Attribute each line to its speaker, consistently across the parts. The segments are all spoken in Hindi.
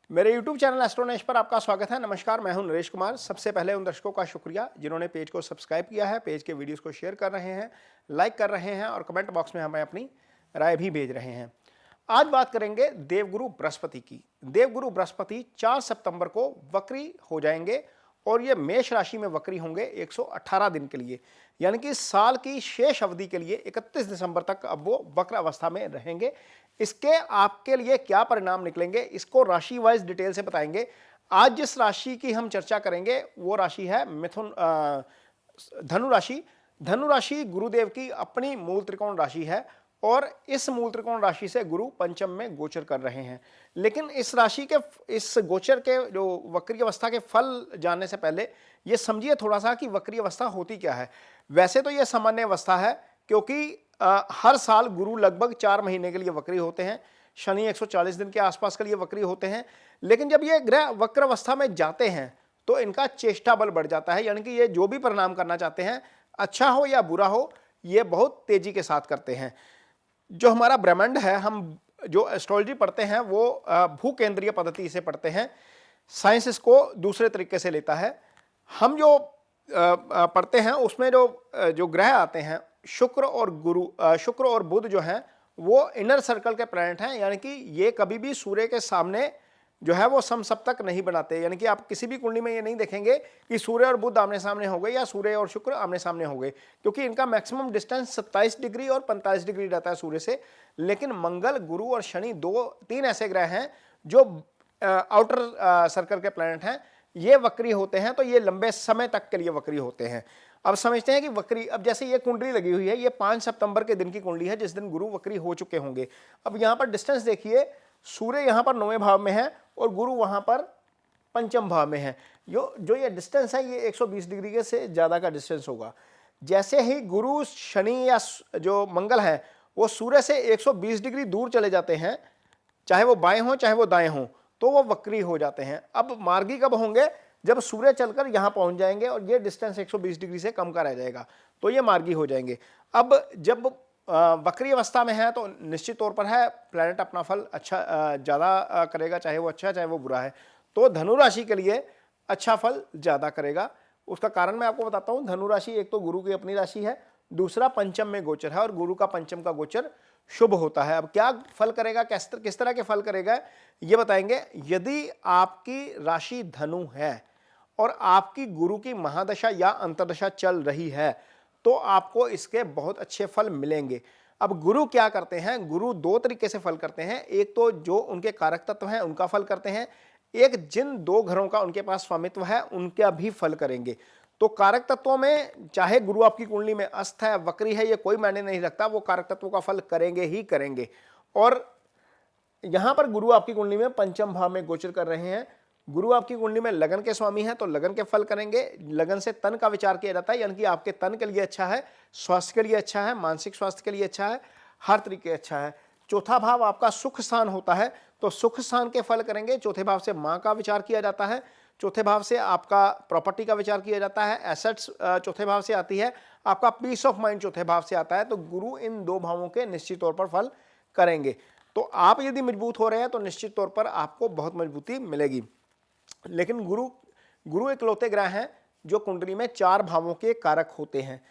Speaker 1: मेरे YouTube चैनल एस्ट्रोनॉश पर आपका स्वागत है। नमस्कार, मैं हूं नरेश कुमार। सबसे पहले उन दर्शकों का शुक्रिया जिन्होंने पेज को सब्सक्राइब किया है, पेज के वीडियोस को शेयर कर रहे हैं, लाइक कर रहे हैं और कमेंट बॉक्स में हमें अपनी राय भी भेज रहे हैं। आज बात करेंगे देवगुरु बृहस्पति की। देवगुरु बृहस्पति 4 सितंबर को वक्री हो जाएंगे और ये मेष राशि में वक्री होंगे 118 दिन के लिए, यानी कि साल की शेष अवधि के लिए 31 दिसंबर तक अब वो वक्र अवस्था में रहेंगे। इसके आपके लिए क्या परिणाम निकलेंगे, इसको राशि वाइज डिटेल से बताएंगे। आज जिस राशि की हम चर्चा करेंगे वो राशि है धनु राशि। धनु राशि गुरुदेव की अपनी मूल त्रिकोण राशि है और इस मूल त्रिकोण राशि से गुरु पंचम में गोचर कर रहे हैं। लेकिन इस राशि के इस गोचर के जो वक्री अवस्था के फल जानने से पहले ये समझिए थोड़ा सा कि वक्री अवस्था होती क्या है। वैसे तो ये सामान्य अवस्था है, क्योंकि हर साल गुरु लगभग 4 महीने के लिए वक्री होते हैं। शनि 140 दिन के आसपास के लिए वक्री होते हैं। लेकिन जब ये ग्रह वक्र अवस्था में जाते हैं तो इनका चेष्टा बल बढ़ जाता है, यानी कि ये जो भी परिणाम करना चाहते हैं, अच्छा हो या बुरा हो, ये बहुत तेजी के साथ करते हैं। जो हमारा ब्रह्मांड है, हम जो एस्ट्रोलॉजी पढ़ते हैं वो भूकेंद्रीय पद्धति से पढ़ते हैं। साइंस इसको दूसरे तरीके से लेता है। हम जो पढ़ते हैं उसमें जो ग्रह आते हैं, शुक्र और बुध जो हैं वो इनर सर्कल के प्लैनेट हैं, यानी कि ये कभी भी सूर्य के सामने जो है वो समसप्तक नहीं बनाते। यानी कि आप किसी भी कुंडली में ये नहीं देखेंगे कि सूर्य और बुध आमने सामने हो गए या सूर्य और शुक्र आमने सामने हो गए, क्योंकि इनका मैक्सिमम डिस्टेंस 27 डिग्री और 45 डिग्री रहता है सूर्य से। लेकिन मंगल, गुरु और शनि 2-3 ऐसे ग्रह हैं जो आउटर सर्कल के प्लैनेट हैं, ये वक्री होते हैं। तो ये लंबे समय तक के लिए वक्री होते हैं। अब समझते हैं कि वक्री, अब जैसे ये कुंडली लगी हुई है, ये 5 सितंबर के दिन की कुंडली है जिस दिन गुरु वक्री हो चुके होंगे। अब यहां पर डिस्टेंस देखिए, सूर्य यहां पर 9वें भाव में है और गुरु वहां पर पंचम भाव में है। जो ये डिस्टेंस है ये 120 डिग्री के से ज्यादा का डिस्टेंस होगा। जैसे ही गुरु, शनि या जो मंगल है वो सूर्य से 120 डिग्री दूर चले जाते हैं, चाहे वो बाएं हो चाहे वो दाएं हो, तो वो वक्री हो जाते हैं। अब मार्गी कब होंगे? जब सूर्य चलकर यहां पहुंच जाएंगे और ये डिस्टेंस 120 डिग्री से कम का रह जाएगा, तो ये मार्गी हो जाएंगे। अब जब वक्री अवस्था में है तो निश्चित तौर पर है प्लैनेट अपना फल अच्छा ज़्यादा करेगा, चाहे वो अच्छा है चाहे वो बुरा है। तो धनु राशि के लिए अच्छा फल ज़्यादा करेगा। उसका कारण मैं आपको बताता हूँ। धनु राशि एक तो गुरु की अपनी राशि है, दूसरा पंचम में गोचर है और गुरु का पंचम का गोचर शुभ होता है। अब क्या फल करेगा, किस तरह के फल करेगा, ये बताएंगे। यदि आपकी राशि धनु है और आपकी गुरु की महादशा या अंतर्दशा चल रही है तो आपको इसके बहुत अच्छे फल मिलेंगे। अब गुरु क्या करते हैं? गुरु 2 तरीके से फल करते हैं। एक तो जो उनके कारक तत्व हैं उनका फल करते हैं, एक जिन 2 घरों का उनके पास स्वामित्व है उनका भी फल करेंगे। तो कारक तत्वों में चाहे गुरु आपकी कुंडली में अस्त है, वक्री है, ये कोई मायने नहीं रखता, वो कारक तत्वों का फल करेंगे ही करेंगे। और यहां पर गुरु आपकी कुंडली में पंचम भाव में गोचर कर रहे हैं। गुरु आपकी कुंडली में लगन के स्वामी हैं तो लगन के फल करेंगे। लगन से तन का विचार किया जाता है, यानी कि आपके तन के लिए अच्छा है, स्वास्थ्य के लिए अच्छा है, मानसिक स्वास्थ्य के लिए अच्छा है, हर तरीके अच्छा है। चौथा भाव आपका सुख स्थान होता है तो सुख स्थान के फल करेंगे। चौथे भाव से माँ का विचार किया जाता है, चौथे भाव से आपका प्रॉपर्टी का विचार किया जाता है, एसेट्स चौथे भाव से आती है, आपका पीस ऑफ माइंड चौथे भाव से आता है। तो गुरु इन 2 भावों के निश्चित तौर पर फल करेंगे। तो आप यदि मजबूत हो रहे हैं तो निश्चित तौर पर आपको बहुत मजबूती मिलेगी। लेकिन गुरु इकलौते ग्रह हैं जो कुंडली में 4 भावों के कारक होते हैं।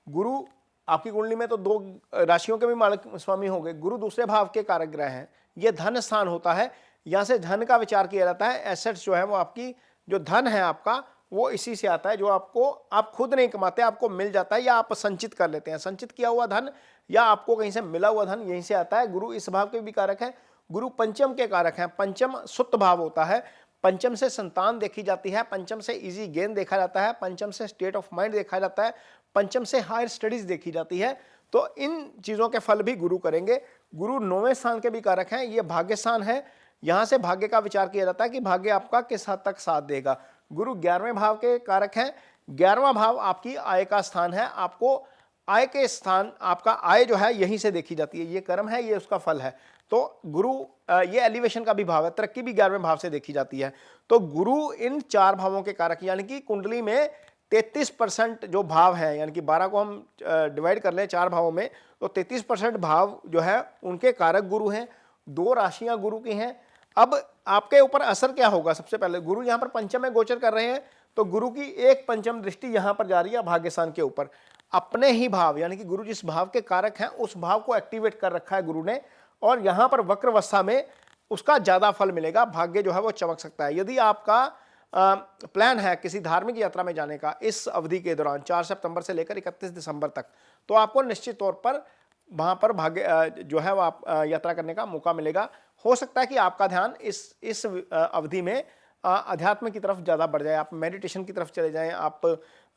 Speaker 1: गुरु आपकी कुंडली में तो 2 राशियों के भी मालिक स्वामी हो गए। गुरु दूसरे भाव के कारक ग्रह हैं। यह धन स्थान होता है, यहां से धन का विचार किया जाता है। एसेट्स जो है वो आपकी जो धन है आपका वो इसी से आता है, जो आप खुद नहीं कमाते, आपको मिल जाता है या आप संचित कर लेते हैं। संचित किया हुआ धन या आपको कहीं से मिला हुआ धन यहीं से आता है। गुरु इस भाव के भी कारक है। गुरु पंचम के कारक हैं। पंचम सुत भाव होता है। पंचम से संतान देखी जाती है, पंचम से इजी गेन देखा जाता है, पंचम से स्टेट ऑफ माइंड देखा जाता है, पंचम से हायर स्टडीज देखी जाती है। तो इन चीजों के फल भी गुरु करेंगे। गुरु 9वें स्थान के भी कारक हैं। ये भाग्य स्थान है, यहां से भाग्य का विचार किया जाता है कि भाग्य आपका किस हद तक साथ देगा। गुरु 11वें भाव के कारक हैं। 11वां भाव आपकी आय का स्थान है। आपको आय के स्थान, आपका आय जो है यहीं से देखी जाती है। ये कर्म है, ये उसका फल है। तो गुरु ये एलिवेशन का भी भाव है, तरक्की भी 11वें भाव से देखी जाती है। तो गुरु इन 4 भावों के कारक, यानी कि कुंडली में 33% जो भाव है, यानी कि 12 को हम डिवाइड कर लें 4 भावों में तो 33% भाव जो है उनके कारक गुरु हैं। 2 राशियां गुरु की हैं। अब आपके ऊपर असर क्या होगा? सबसे पहले गुरु यहाँ पर पंचम में गोचर कर रहे हैं, तो गुरु की एक पंचम दृष्टि यहाँ पर जा रही है भाग्यस्थान के ऊपर। अपने ही भाव यानी कि गुरु जिस भाव के कारक हैं उस भाव को एक्टिवेट कर रखा है गुरु ने, और यहाँ पर वक्र अवस्था में उसका ज़्यादा फल मिलेगा, भाग्य जो है वो चमक सकता है। यदि आपका प्लान है किसी धार्मिक यात्रा में जाने का इस अवधि के दौरान 4 सितंबर से लेकर 31 दिसंबर तक, तो आपको निश्चित तौर पर वहाँ पर भाग्य जो है वो आप यात्रा करने का मौका मिलेगा। हो सकता है कि आपका ध्यान इस अवधि में अध्यात्म की तरफ ज़्यादा बढ़ जाए, आप मेडिटेशन की तरफ चले जाएं, आप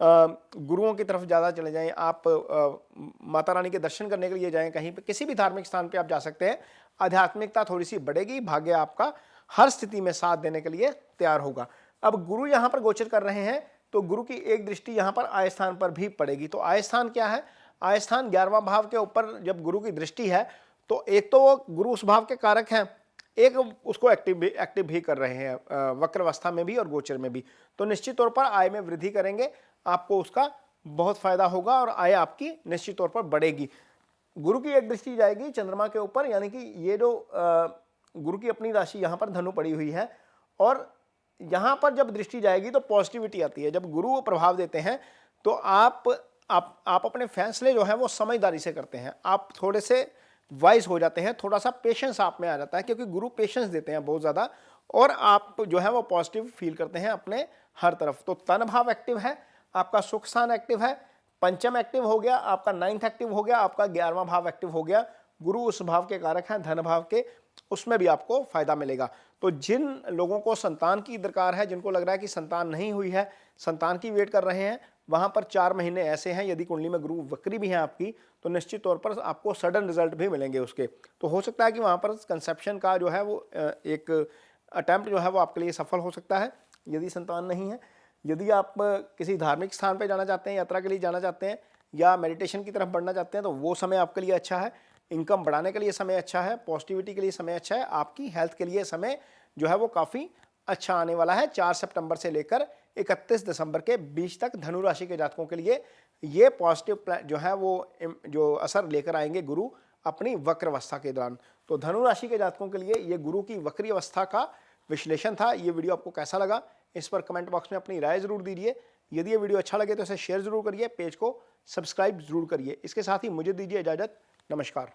Speaker 1: गुरुओं की तरफ ज़्यादा चले जाएं, आप माता रानी के दर्शन करने के लिए जाएं, कहीं पे किसी भी धार्मिक स्थान पे आप जा सकते हैं। आध्यात्मिकता थोड़ी सी बढ़ेगी, भाग्य आपका हर स्थिति में साथ देने के लिए तैयार होगा। अब गुरु यहाँ पर गोचर कर रहे हैं, तो गुरु की एक दृष्टि यहाँ पर आय स्थान पर भी पड़ेगी। तो आय स्थान क्या है? आय स्थान 11वां भाव के ऊपर जब गुरु की दृष्टि है, तो एक तो वो गुरु उस भाव के कारक हैं, एक उसको एक्टिव भी कर रहे हैं वक्र अवस्था में भी और गोचर में भी। तो निश्चित तौर पर आय में वृद्धि करेंगे, आपको उसका बहुत फायदा होगा और आय आपकी निश्चित तौर पर बढ़ेगी। गुरु की एक दृष्टि जाएगी चंद्रमा के ऊपर, यानी कि ये जो गुरु की अपनी राशि यहाँ पर धनु पड़ी हुई है, और यहाँ पर जब दृष्टि जाएगी तो पॉजिटिविटी आती है। जब गुरु प्रभाव देते हैं तो आप अपने फैसले जो है वो समझदारी से करते हैं, आप थोड़े से वाइज हो जाते हैं, थोड़ा सा पेशेंस आप में आ जाता है, क्योंकि गुरु पेशेंस देते हैं बहुत ज़्यादा, और आप जो है वो पॉजिटिव फील करते हैं अपने हर तरफ। तो तन भाव एक्टिव है, आपका सुख स्थान एक्टिव है, पंचम एक्टिव हो गया, आपका 9th एक्टिव हो गया, आपका 11वां भाव एक्टिव हो गया। गुरु उस भाव के कारक हैं धन भाव के, उसमें भी आपको फायदा मिलेगा। तो जिन लोगों को संतान की दरकार है, जिनको लग रहा है कि संतान नहीं हुई है, संतान की वेट कर रहे हैं, वहां पर 4 महीने ऐसे हैं, यदि कुंडली में गुरु वक्री भी है आपकी, तो निश्चित तौर पर आपको सडन रिजल्ट भी मिलेंगे उसके। तो हो सकता है कि वहां पर कंसेप्शन का जो है वो एक अटेम्प्ट जो है वो आपके लिए सफल हो सकता है यदि संतान नहीं है। यदि आप किसी धार्मिक स्थान पर जाना चाहते हैं, यात्रा के लिए जाना चाहते हैं, या मेडिटेशन की तरफ बढ़ना चाहते हैं, तो वो समय आपके लिए अच्छा है। इनकम बढ़ाने के लिए समय अच्छा है, पॉजिटिविटी के लिए समय अच्छा है, आपकी हेल्थ के लिए समय जो है वो काफ़ी अच्छा आने वाला है। 4 सितंबर से लेकर 31 दिसंबर के बीच तक धनु राशि के जातकों के लिए ये पॉजिटिव जो है वो जो असर लेकर आएंगे गुरु अपनी वक्र अवस्था के दौरान। तो धनु राशि के जातकों के लिए ये गुरु की वक्री अवस्था का विश्लेषण था। ये वीडियो आपको कैसा लगा, इस पर कमेंट बॉक्स में अपनी राय जरूर दीजिए। यदि ये वीडियो अच्छा लगे तो इसे शेयर जरूर करिए, पेज को सब्सक्राइब जरूर करिए। इसके साथ ही मुझे दीजिए इजाजत। नमस्कार।